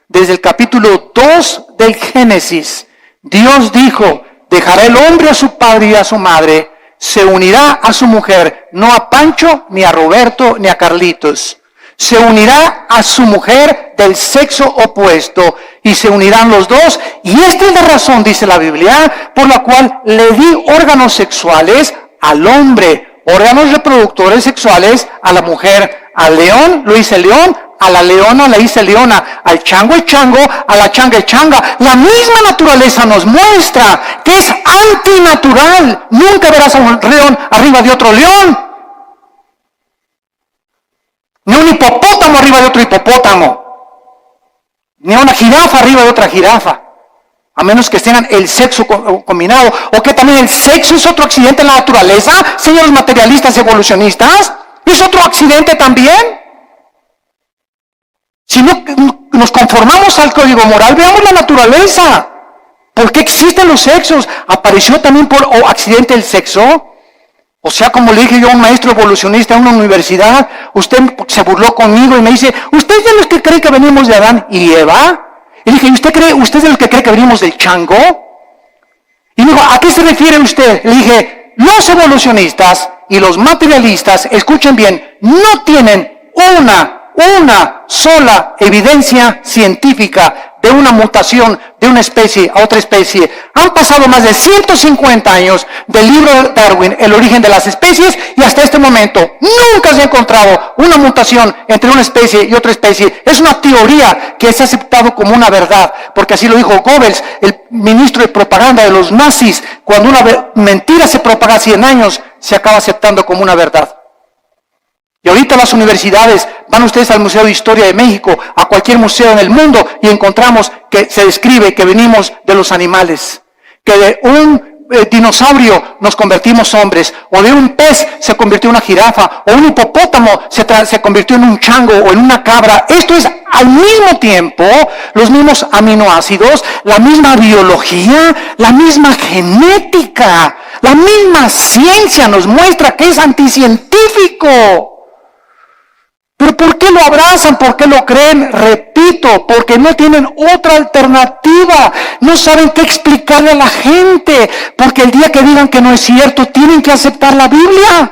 Desde el capítulo 2 del Génesis, Dios dijo: dejará el hombre a su padre y a su madre, se unirá a su mujer, no a Pancho, ni a Roberto, ni a Carlitos. Se unirá a su mujer del sexo opuesto y se unirán los dos. Y esta es la razón, dice la Biblia, por la cual le di órganos sexuales al hombre, órganos reproductores sexuales a la mujer. Al león lo hice león, a la leona la hice leona, al chango el chango, a la changa el changa. La misma naturaleza nos muestra que es antinatural. Nunca verás a un león arriba de otro león, ni un hipopótamo arriba de otro hipopótamo, ni una jirafa arriba de otra jirafa, a menos que tengan el sexo combinado. ¿O que también el sexo es otro accidente en la naturaleza, señores materialistas evolucionistas? ¿Es otro accidente también? Si no nos conformamos al código moral, veamos la naturaleza. ¿Por qué existen los sexos? ¿Apareció también por accidente el sexo? O sea, como le dije yo a un maestro evolucionista en una universidad, usted se burló conmigo y me dice: ¿usted es de los que cree que venimos de Adán y Eva? Y dije: ¿usted es de los que cree que venimos del chango? Y me dijo: ¿a qué se refiere usted? Le dije: los evolucionistas y los materialistas, escuchen bien, no tienen una sola evidencia científica de una mutación de una especie a otra especie. Han pasado más de 150 años del libro de Darwin, El origen de las especies, y hasta este momento nunca se ha encontrado una mutación entre una especie y otra especie. Es una teoría que se ha aceptado como una verdad, porque así lo dijo Goebbels, el ministro de propaganda de los nazis. Cuando una mentira se propaga 100 años, se acaba aceptando como una verdad. Y ahorita las universidades, van ustedes al Museo de Historia de México, a cualquier museo en el mundo, y encontramos que se describe que venimos de los animales, que de un dinosaurio nos convertimos hombres, o de un pez se convirtió en una jirafa, o un hipopótamo se convirtió en un chango o en una cabra. Esto es al mismo tiempo los mismos aminoácidos, la misma biología, la misma genética, la misma ciencia nos muestra que es anticientífico. ¿Pero por qué lo abrazan? ¿Por qué lo creen? Repito, porque no tienen otra alternativa. No saben qué explicarle a la gente. Porque el día que digan que no es cierto, tienen que aceptar la Biblia.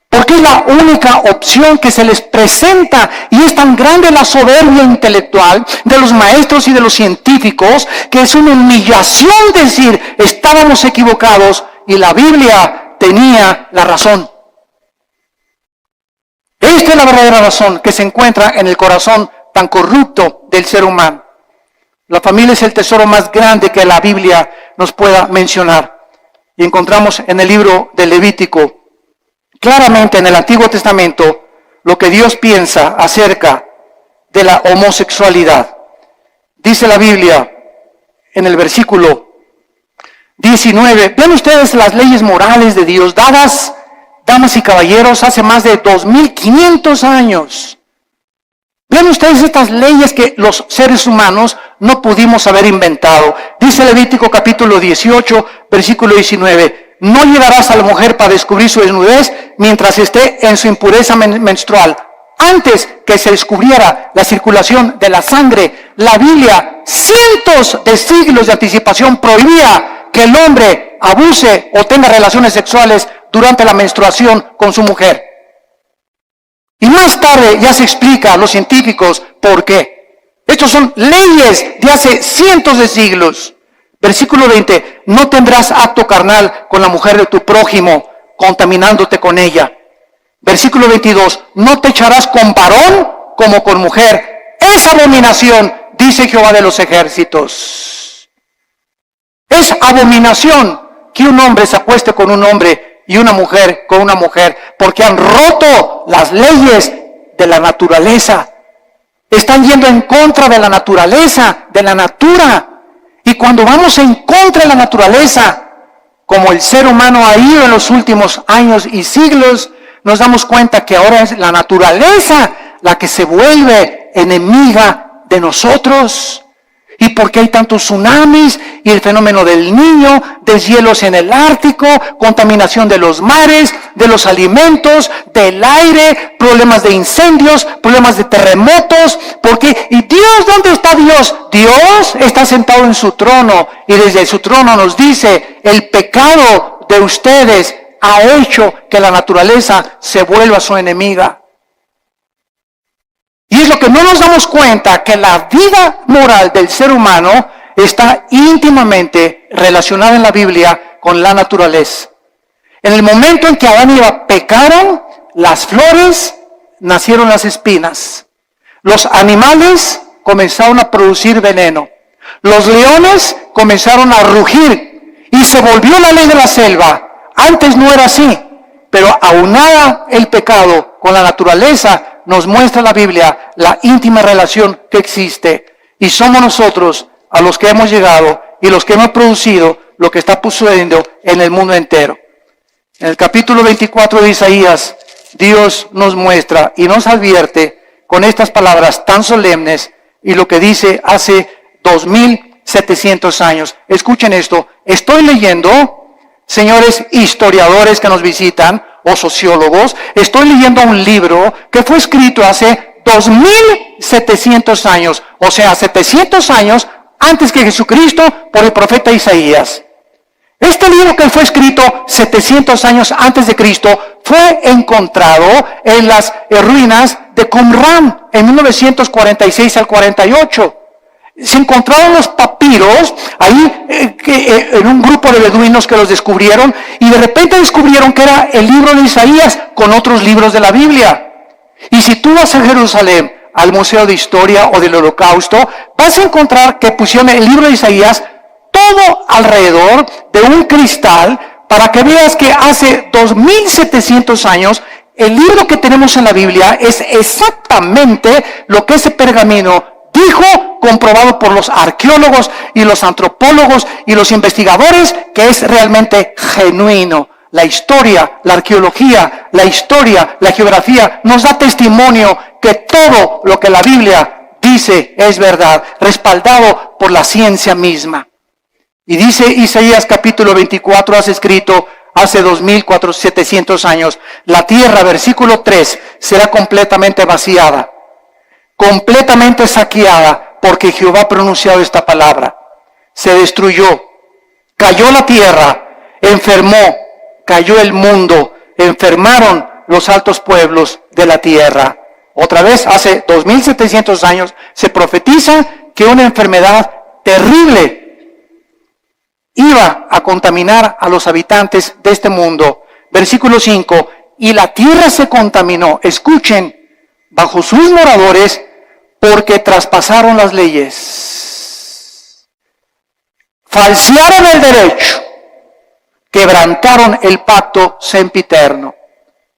Porque es la única opción que se les presenta. Y es tan grande la soberbia intelectual de los maestros y de los científicos que es una humillación decir, estábamos equivocados y la Biblia tenía la razón. Esta es la verdadera razón que se encuentra en el corazón tan corrupto del ser humano. La familia es el tesoro más grande que la Biblia nos pueda mencionar. Y encontramos en el libro de Levítico, claramente en el Antiguo Testamento, lo que Dios piensa acerca de la homosexualidad. Dice la Biblia en el versículo 19, vean ustedes las leyes morales de Dios dadas, damas y caballeros, hace más de 2500 años. Vean ustedes estas leyes que los seres humanos no pudimos haber inventado. Dice Levítico capítulo 18, versículo 19. No llevarás a la mujer para descubrir su desnudez mientras esté en su impureza menstrual. Antes que se descubriera la circulación de la sangre, la Biblia, cientos de siglos de anticipación, prohibía que el hombre abuse o tenga relaciones sexuales durante la menstruación con su mujer. Y más tarde ya se explica a los científicos por qué. Estos son leyes de hace cientos de siglos. Versículo 20, no tendrás acto carnal con la mujer de tu prójimo, contaminándote con ella. Versículo 22, no te echarás con varón como con mujer. Es abominación, dice Jehová de los ejércitos. Es abominación que un hombre se acueste con un hombre y una mujer con una mujer, porque han roto las leyes de la naturaleza. Están yendo en contra de la naturaleza, de la natura. Y cuando vamos en contra de la naturaleza, como el ser humano ha ido en los últimos años y siglos, nos damos cuenta que ahora es la naturaleza la que se vuelve enemiga de nosotros. ¿Y por qué hay tantos tsunamis? Y el fenómeno del Niño, deshielos en el Ártico, contaminación de los mares, de los alimentos, del aire, problemas de incendios, problemas de terremotos. ¿Por qué? ¿Y Dios? ¿Dónde está Dios? Dios está sentado en su trono y desde su trono nos dice, el pecado de ustedes ha hecho que la naturaleza se vuelva su enemiga. Y es lo que no nos damos cuenta, que la vida moral del ser humano está íntimamente relacionada en la Biblia con la naturaleza. En el momento en que Adán y Eva pecaron, las flores nacieron las espinas. Los animales comenzaron a producir veneno. Los leones comenzaron a rugir y se volvió la ley de la selva. Antes no era así, pero aunada el pecado con la naturaleza, nos muestra la Biblia la íntima relación que existe. Y somos nosotros a los que hemos llegado y los que hemos producido lo que está sucediendo en el mundo entero. En el capítulo 24 de Isaías, Dios nos muestra y nos advierte con estas palabras tan solemnes y lo que dice hace 2700 años. Escuchen esto. Estoy leyendo, señores historiadores que nos visitan, o sociólogos, estoy leyendo un libro que fue escrito hace 2700 años, o sea, 700 años antes que Jesucristo, por el profeta Isaías. Este libro que fue escrito 700 años antes de Cristo fue encontrado en las ruinas de Qumran en 1946 al 48. Se encontraron los papiros ahí en un grupo de beduinos que los descubrieron y de repente descubrieron que era el libro de Isaías con otros libros de la Biblia. Y si tú vas a Jerusalén, al Museo de Historia o del Holocausto, vas a encontrar que pusieron el libro de Isaías todo alrededor de un cristal para que veas que hace 2700 años el libro que tenemos en la Biblia es exactamente lo que ese pergamino dijo comprobado por los arqueólogos y los antropólogos y los investigadores que es realmente genuino. La historia, la arqueología, la historia, la geografía nos da testimonio que todo lo que la Biblia dice es verdad, respaldado por la ciencia misma. Y dice Isaías capítulo 24, has escrito hace 2,700 años, la tierra, versículo 3, será completamente vaciada, completamente saqueada, porque Jehová ha pronunciado esta palabra. Se destruyó, cayó la tierra, enfermó, cayó el mundo, enfermaron los altos pueblos de la tierra. Otra vez, hace 2,700 años, se profetiza que una enfermedad terrible iba a contaminar a los habitantes de este mundo. Versículo 5, y la tierra se contaminó, escuchen, bajo sus moradores, porque traspasaron las leyes, falsearon el derecho, quebrantaron el pacto sempiterno.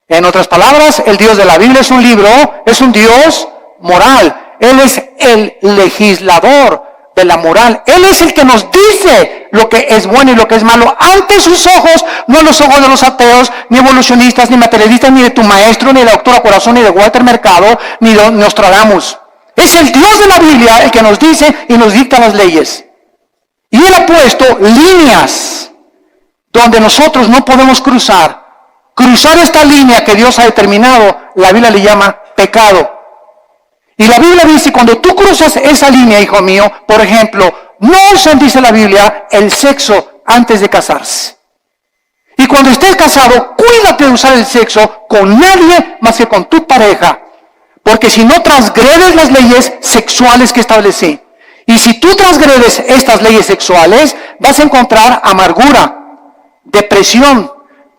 En otras palabras, el Dios de la Biblia es un libro, es un Dios moral. Él es el legislador de la moral. Él es el que nos dice lo que es bueno y lo que es malo ante sus ojos, no los ojos de los ateos, ni evolucionistas, ni materialistas, ni de tu maestro, ni de la doctora Corazón, ni de Walter Mercado, ni de Nostradamus. Es el Dios de la Biblia el que nos dice y nos dicta las leyes. Y Él ha puesto líneas donde nosotros no podemos cruzar. Cruzar esta línea que Dios ha determinado, la Biblia le llama pecado. Y la Biblia dice, cuando tú cruzas esa línea, hijo mío, por ejemplo, no usen, dice la Biblia, el sexo antes de casarse. Y cuando estés casado, cuídate de usar el sexo con nadie más que con tu pareja. Porque si no transgredes las leyes sexuales que establecí, y si tú transgredes estas leyes sexuales, vas a encontrar amargura, depresión,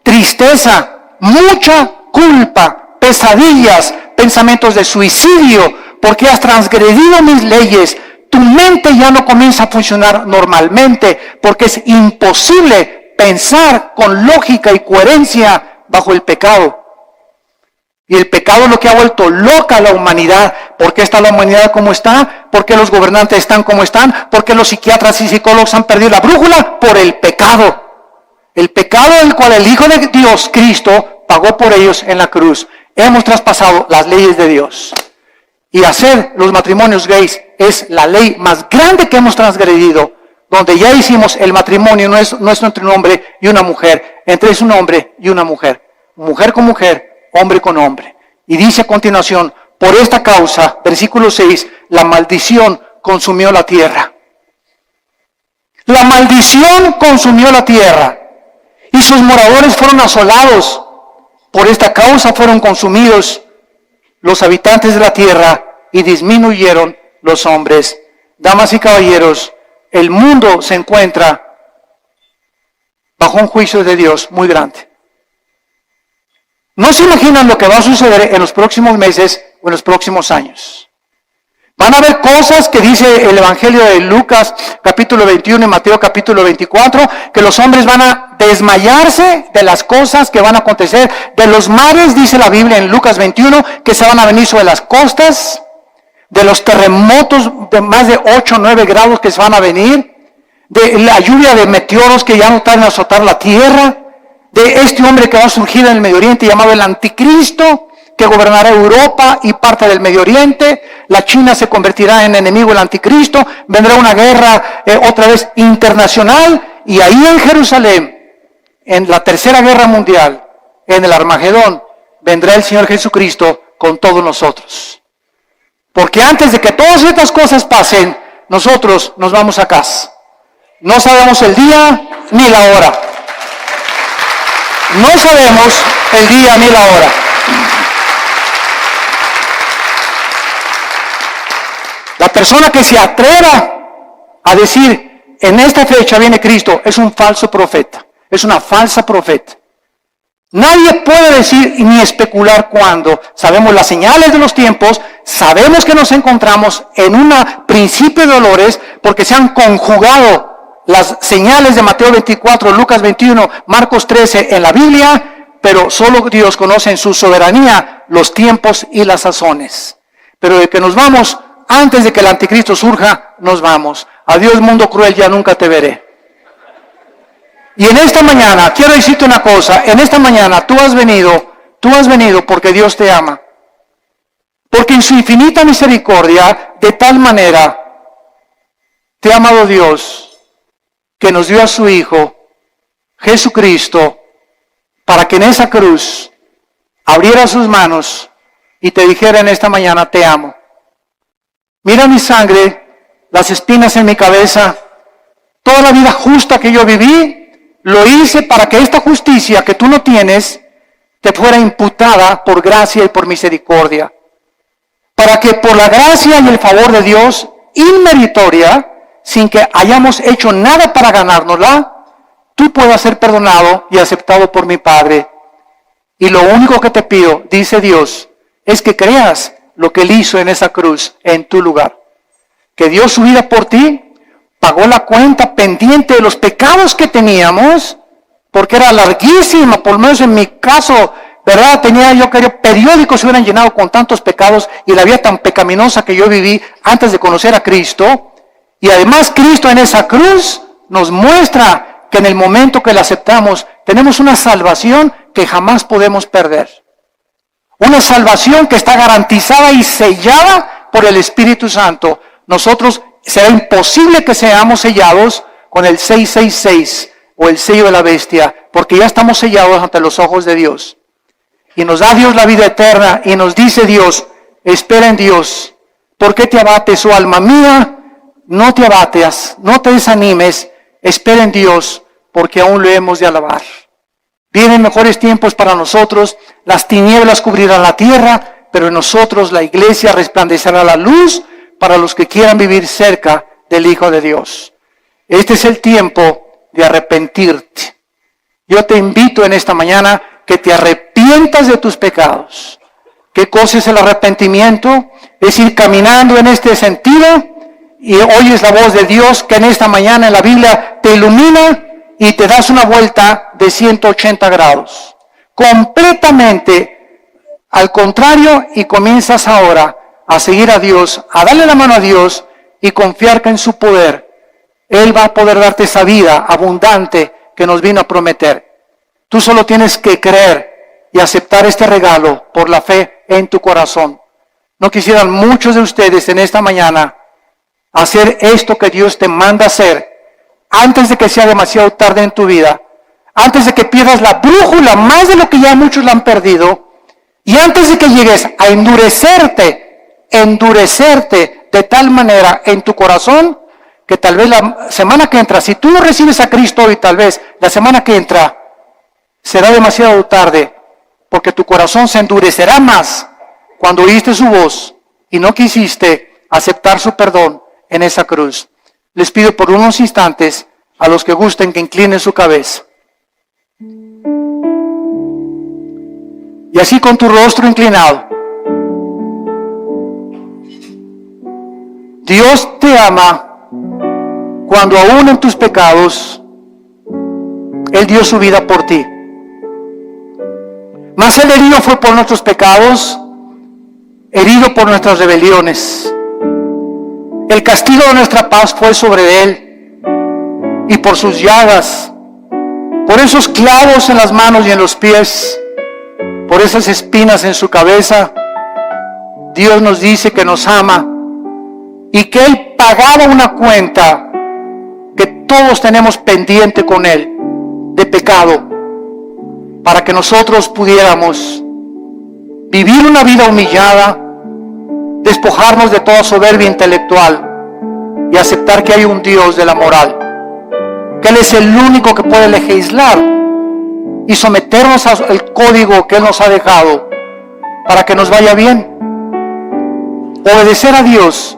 tristeza, mucha culpa, pesadillas, pensamientos de suicidio, porque has transgredido mis leyes. Tu mente ya no comienza a funcionar normalmente, porque es imposible pensar con lógica y coherencia bajo el pecado. Y el pecado es lo que ha vuelto loca a la humanidad. ¿Por qué está la humanidad como está? ¿Por qué los gobernantes están como están? ¿Por qué los psiquiatras y psicólogos han perdido la brújula? Por el pecado. El pecado del cual el Hijo de Dios, Cristo, pagó por ellos en la cruz. Hemos traspasado las leyes de Dios. Y hacer los matrimonios gays es la ley más grande que hemos transgredido, donde ya hicimos el matrimonio, no es entre un hombre y una mujer, entre es un hombre y una mujer con mujer, hombre con hombre. Y dice a continuación, por esta causa, versículo 6, la maldición consumió la tierra. La maldición consumió la tierra, y sus moradores fueron asolados. Por esta causa fueron consumidos los habitantes de la tierra y disminuyeron los hombres. Damas y caballeros, el mundo se encuentra bajo un juicio de Dios muy grande. No se imaginan lo que va a suceder en los próximos meses o en los próximos años. Van a haber cosas que dice el Evangelio de Lucas capítulo 21 y Mateo capítulo 24, que los hombres van a desmayarse de las cosas que van a acontecer, de los mares, dice la Biblia en Lucas 21, que se van a venir sobre las costas, de los terremotos de más de 8 o 9 grados que se van a venir, de la lluvia de meteoros que ya no tardan en azotar la tierra, de este hombre que va a surgir en el Medio Oriente llamado el Anticristo, que gobernará Europa y parte del Medio Oriente. La China se convertirá en enemigo del Anticristo, vendrá una guerra otra vez internacional, y ahí en Jerusalén, en la tercera guerra mundial, en el Armagedón, vendrá el Señor Jesucristo con todos nosotros. Porque antes de que todas estas cosas pasen, nosotros nos vamos a casa. No sabemos el día ni la hora. No sabemos el día ni la hora. La persona que se atreva a decir, en esta fecha viene Cristo, es un falso profeta, es una falsa profeta. Nadie puede decir ni especular cuándo. Sabemos las señales de los tiempos, sabemos que nos encontramos en un principio de dolores, porque se han conjugado las señales de Mateo 24, Lucas 21, Marcos 13 en la Biblia, pero solo Dios conoce en su soberanía los tiempos y las sazones. Pero de que nos vamos antes de que el anticristo surja, nos vamos. Adiós, mundo cruel, ya nunca te veré. Y en esta mañana, quiero decirte una cosa, en esta mañana tú has venido porque Dios te ama. Porque en su infinita misericordia, de tal manera, te ha amado Dios, que nos dio a su Hijo, Jesucristo, para que en esa cruz abriera sus manos y te dijera en esta mañana, te amo. Mira mi sangre, las espinas en mi cabeza, toda la vida justa que yo viví, lo hice para que esta justicia que tú no tienes, te fuera imputada por gracia y por misericordia. Para que por la gracia y el favor de Dios, inmeritoria, sin que hayamos hecho nada para ganárnosla, tú puedas ser perdonado y aceptado por mi Padre. Y lo único que te pido, dice Dios, es que creas lo que Él hizo en esa cruz, en tu lugar. Que dio su vida por ti, pagó la cuenta pendiente de los pecados que teníamos, porque era larguísima, por lo menos en mi caso, ¿verdad? Tenía yo que periódicos se hubieran llenado con tantos pecados y la vida tan pecaminosa que yo viví antes de conocer a Cristo. Y además Cristo en esa cruz nos muestra que en el momento que la aceptamos tenemos una salvación que jamás podemos perder. Una salvación que está garantizada y sellada por el Espíritu Santo. Nosotros será imposible que seamos sellados con el 666 o el sello de la bestia, porque ya estamos sellados ante los ojos de Dios. Y nos da Dios la vida eterna y nos dice Dios, espera en Dios. ¿Por qué te abates, oh alma mía? No te abates, no te desanimes, espera en Dios, porque aún lo hemos de alabar. Vienen mejores tiempos para nosotros, las tinieblas cubrirán la tierra, pero en nosotros la iglesia resplandecerá la luz para los que quieran vivir cerca del Hijo de Dios. Este es el tiempo de arrepentirte. Yo te invito en esta mañana que te arrepientas de tus pecados. ¿Qué cosa es el arrepentimiento? Es ir caminando en este sentido y oyes la voz de Dios que en esta mañana en la Biblia te ilumina y te das una vuelta de 180 grados. Completamente al contrario, y comienzas ahora a seguir a Dios, a darle la mano a Dios y confiar que en su poder Él va a poder darte esa vida abundante que nos vino a prometer. Tú solo tienes que creer y aceptar este regalo por la fe en tu corazón. ¿No quisieran muchos de ustedes en esta mañana hacer esto que Dios te manda hacer antes de que sea demasiado tarde en tu vida? Antes de que pierdas la brújula más de lo que ya muchos la han perdido, y antes de que llegues a endurecerte de tal manera en tu corazón que tal vez la semana que entra, si tú no recibes a Cristo hoy, tal vez la semana que entra será demasiado tarde, porque tu corazón se endurecerá más cuando oíste su voz y no quisiste aceptar su perdón en esa cruz. Les pido por unos instantes a los que gusten que inclinen su cabeza. Y así con tu rostro inclinado. Dios te ama cuando aún en tus pecados Él dio su vida por ti. Mas Él herido fue por nuestros pecados, herido por nuestras rebeliones. El castigo de nuestra paz fue sobre Él, y por sus llagas, por esos clavos en las manos y en los pies, por esas espinas en su cabeza, Dios nos dice que nos ama y que Él pagaba una cuenta que todos tenemos pendiente con Él de pecado, para que nosotros pudiéramos vivir una vida humillada, despojarnos de toda soberbia intelectual y aceptar que hay un Dios de la moral, que Él es el único que puede legislar y someternos al código que Él nos ha dejado para que nos vaya bien. Obedecer a Dios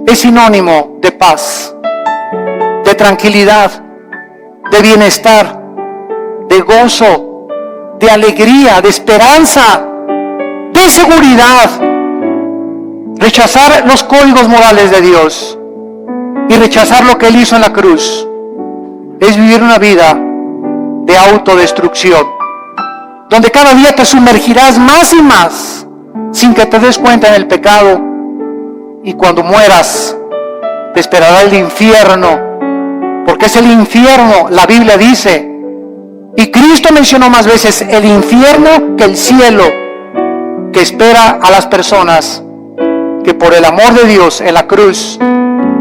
es sinónimo de paz, de tranquilidad, de bienestar, de gozo, de alegría, de esperanza, de seguridad. Rechazar los códigos morales de Dios y rechazar lo que Él hizo en la cruz es vivir una vida de autodestrucción, donde cada día te sumergirás más y más sin que te des cuenta en el pecado, y cuando mueras te esperará el infierno, porque es el infierno, la Biblia dice, y Cristo mencionó más veces el infierno que el cielo, que espera a las personas que por el amor de Dios en la cruz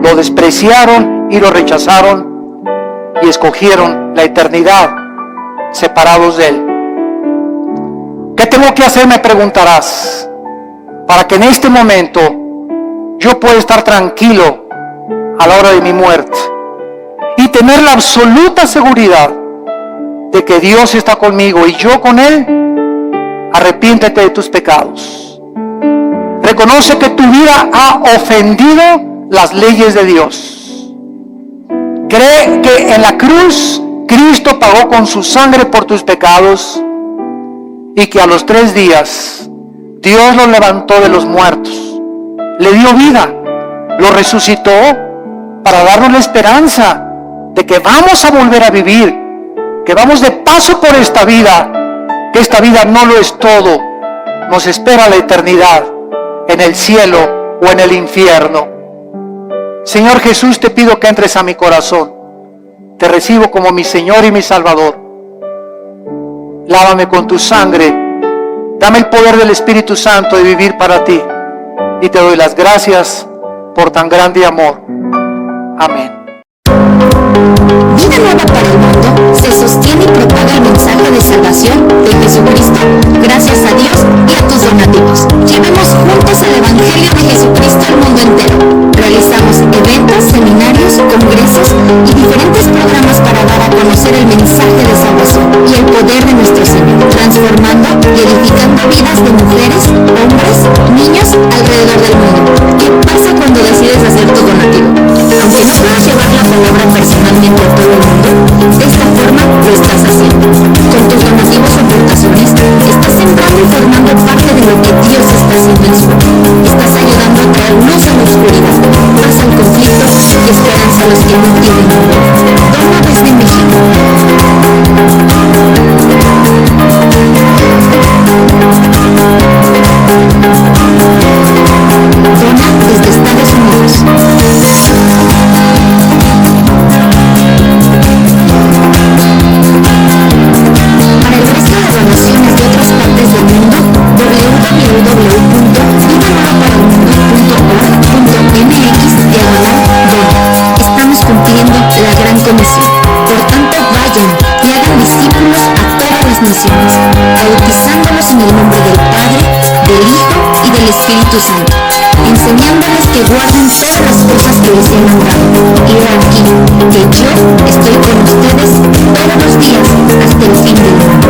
lo despreciaron y lo rechazaron y escogieron la eternidad separados de Él. ¿Qué tengo que hacer?, me preguntarás, para que en este momento yo pueda estar tranquilo a la hora de mi muerte y tener la absoluta seguridad de que Dios está conmigo y yo con Él. Arrepiéntete de tus pecados. Reconoce que tu vida ha ofendido las leyes de Dios. Cree que en la cruz Cristo pagó con su sangre por tus pecados y que a los 3 días Dios lo levantó de los muertos, le dio vida, lo resucitó para darnos la esperanza de que vamos a volver a vivir, que vamos de paso por esta vida, que esta vida no lo es todo, nos espera la eternidad en el cielo o en el infierno. Señor Jesús, te pido que entres a mi corazón, te recibo como mi Señor y mi Salvador. Lávame con tu sangre, dame el poder del Espíritu Santo de vivir para ti, y te doy las gracias por tan grande amor. Amén. Vida Nueva para el Mundo se sostiene y propaga el mensaje de salvación de Jesucristo gracias a Dios y a tus donativos. Llevemos juntos el Evangelio de Jesucristo al mundo entero. Realizamos eventos, seminarios, congresos y diferentes programas para dar a conocer el mensaje de salvación y el poder de nuestro Señor, transformando y edificando vidas de mujeres, hombres, niños alrededor del mundo. ¿Qué pasa cuando decides hacer tu donativo? Aunque no puedas llevar la palabra personalmente a todo el mundo, de esta forma lo estás haciendo. Con tus donativos o aportaciones, estás sembrando y formando parte de lo que Dios está haciendo en su vida. Estás ayudando a traer luz a la oscuridad, paz al conflicto y esperanza a los que no tienen nombre. Dona desde México. Dona desde Estados Unidos. Para el resto de donaciones de otras partes del mundo, www.vivanova.org.mx/dona. Estamos cumpliendo la gran comisión. Por tanto, vayan y hagan discípulos a todas las naciones, bautizándolos en el nombre del Padre, del Hijo y del Espíritu Santo, enseñándoles que guarden todas las cosas que les he mandado. Y he aquí que yo estoy con ustedes todos los días hasta el fin del mundo.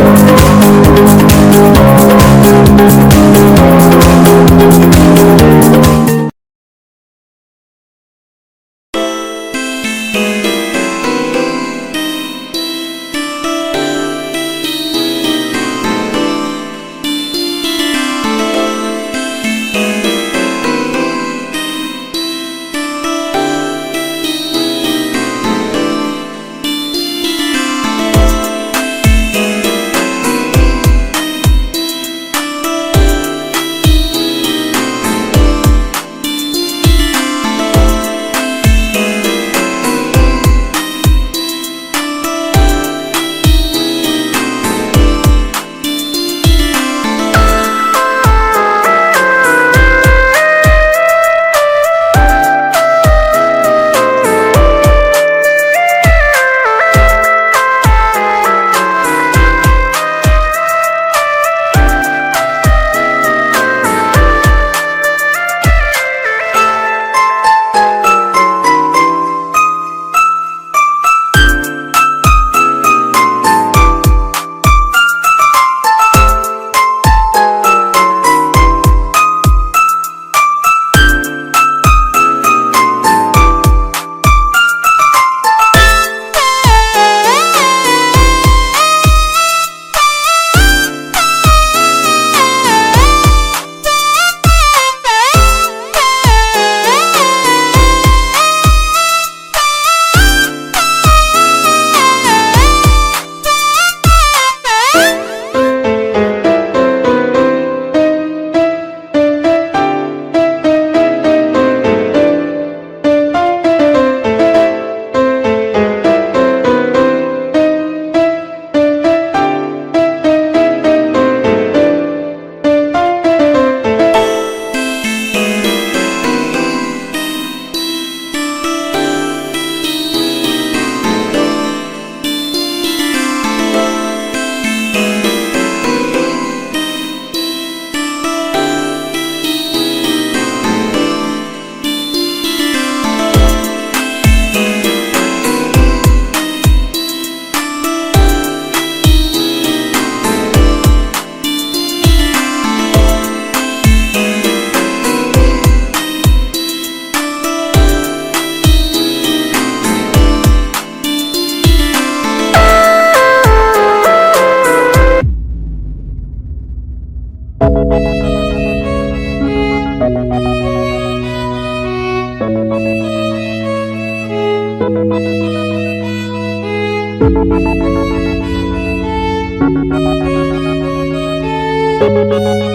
Thank you.